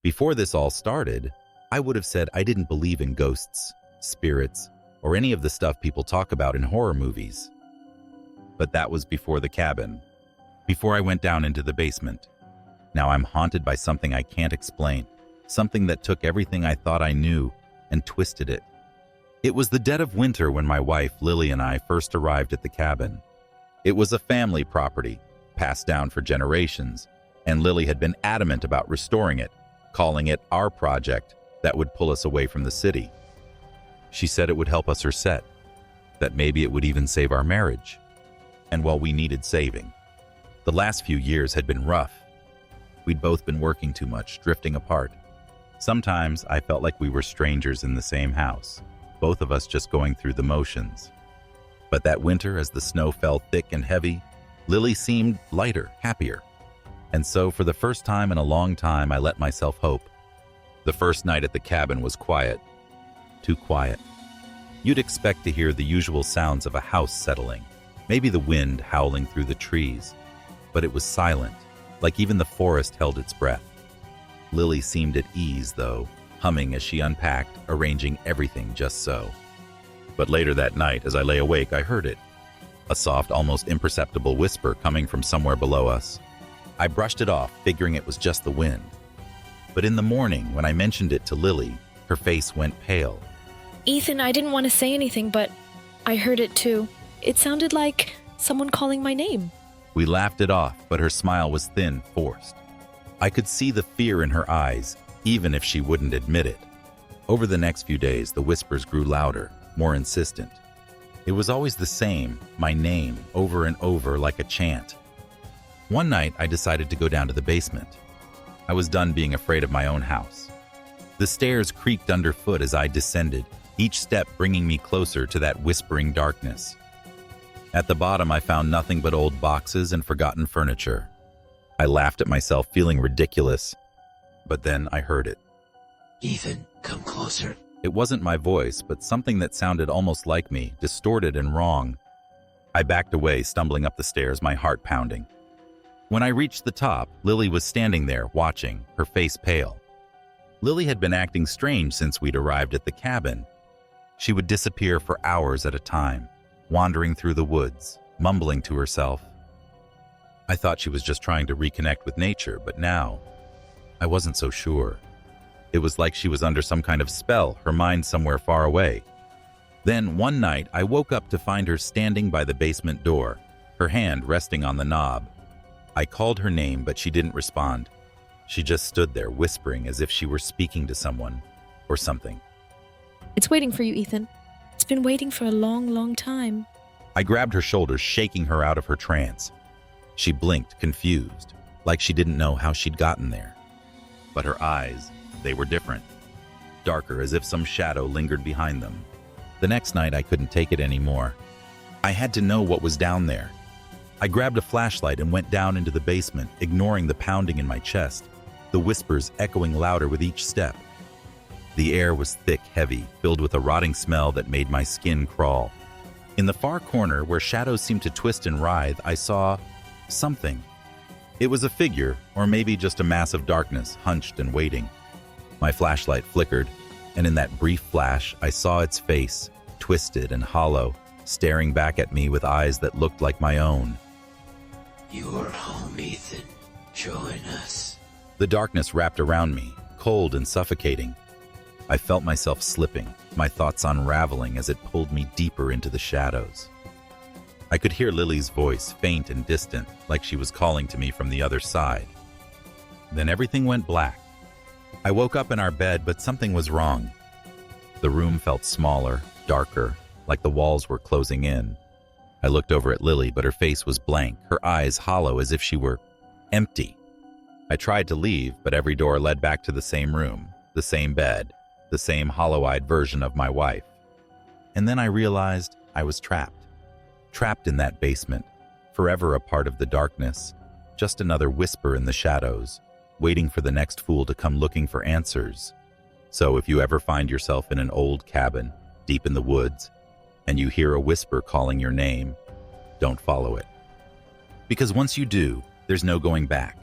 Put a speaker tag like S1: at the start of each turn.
S1: Before this all started, I would have said I didn't believe in ghosts, spirits, or any of the stuff people talk about in horror movies. But that was before the cabin, before I went down into the basement. Now I'm haunted by something I can't explain, something that took everything I thought I knew and twisted it. It was the dead of winter when my wife, Lily, and I first arrived at the cabin. It was a family property, passed down for generations, and Lily had been adamant about restoring it, calling it our project that would pull us away from the city. She said it would help us reset, that maybe it would even save our marriage. And while we needed saving, the last few years had been rough. We'd both been working too much, drifting apart. Sometimes I felt like we were strangers in the same house, both of us just going through the motions. But that winter, as the snow fell thick and heavy, Lily seemed lighter, happier. And so for the first time in a long time, I let myself hope. The first night at the cabin was quiet. Too quiet. You'd expect to hear the usual sounds of a house settling, maybe the wind howling through the trees. But it was silent, like even the forest held its breath. Lily seemed at ease, though, humming as she unpacked, arranging everything just so. But later that night, as I lay awake, I heard it. A soft, almost imperceptible whisper coming from somewhere below us. I brushed it off, figuring it was just the wind. But in the morning, when I mentioned it to Lily, her face went pale.
S2: Ethan, I didn't want to say anything, but I heard it too. It sounded like someone calling my name.
S1: We laughed it off, but her smile was thin, forced. I could see the fear in her eyes, even if she wouldn't admit it. Over the next few days, the whispers grew louder, more insistent. It was always the same, my name, over and over like a chant. One night, I decided to go down to the basement. I was done being afraid of my own house. The stairs creaked underfoot as I descended, each step bringing me closer to that whispering darkness. At the bottom, I found nothing but old boxes and forgotten furniture. I laughed at myself, feeling ridiculous. But then I heard it.
S3: Ethan, come closer.
S1: It wasn't my voice, but something that sounded almost like me, distorted and wrong. I backed away, stumbling up the stairs, my heart pounding. When I reached the top, Lily was standing there, watching, her face pale. Lily had been acting strange since we'd arrived at the cabin. She would disappear for hours at a time, wandering through the woods, mumbling to herself. I thought she was just trying to reconnect with nature, but now, I wasn't so sure. It was like she was under some kind of spell, her mind somewhere far away. Then, one night, I woke up to find her standing by the basement door, her hand resting on the knob. I called her name, but she didn't respond. She just stood there, whispering as if she were speaking to someone, or something.
S2: It's waiting for you, Ethan. It's been waiting for a long, long time.
S1: I grabbed her shoulders, shaking her out of her trance. She blinked, confused, like she didn't know how she'd gotten there. But her eyes, they were different. Darker, as if some shadow lingered behind them. The next night, I couldn't take it anymore. I had to know what was down there. I grabbed a flashlight and went down into the basement, ignoring the pounding in my chest, the whispers echoing louder with each step. The air was thick, heavy, filled with a rotting smell that made my skin crawl. In the far corner, where shadows seemed to twist and writhe, I saw something. It was a figure, or maybe just a mass of darkness, hunched and waiting. My flashlight flickered, and in that brief flash, I saw its face, twisted and hollow, staring back at me with eyes that looked like my own.
S3: You are home, Ethan. Join us.
S1: The darkness wrapped around me, cold and suffocating. I felt myself slipping, my thoughts unraveling as it pulled me deeper into the shadows. I could hear Lily's voice, faint and distant, like she was calling to me from the other side. Then everything went black. I woke up in our bed, but something was wrong. The room felt smaller, darker, like the walls were closing in. I looked over at Lily, but her face was blank, her eyes hollow as if she were empty. I tried to leave, but every door led back to the same room, the same bed, the same hollow-eyed version of my wife. And then I realized I was trapped in that basement, forever a part of the darkness, just another whisper in the shadows, waiting for the next fool to come looking for answers. So if you ever find yourself in an old cabin, deep in the woods, and you hear a whisper calling your name, don't follow it. Because once you do, there's no going back.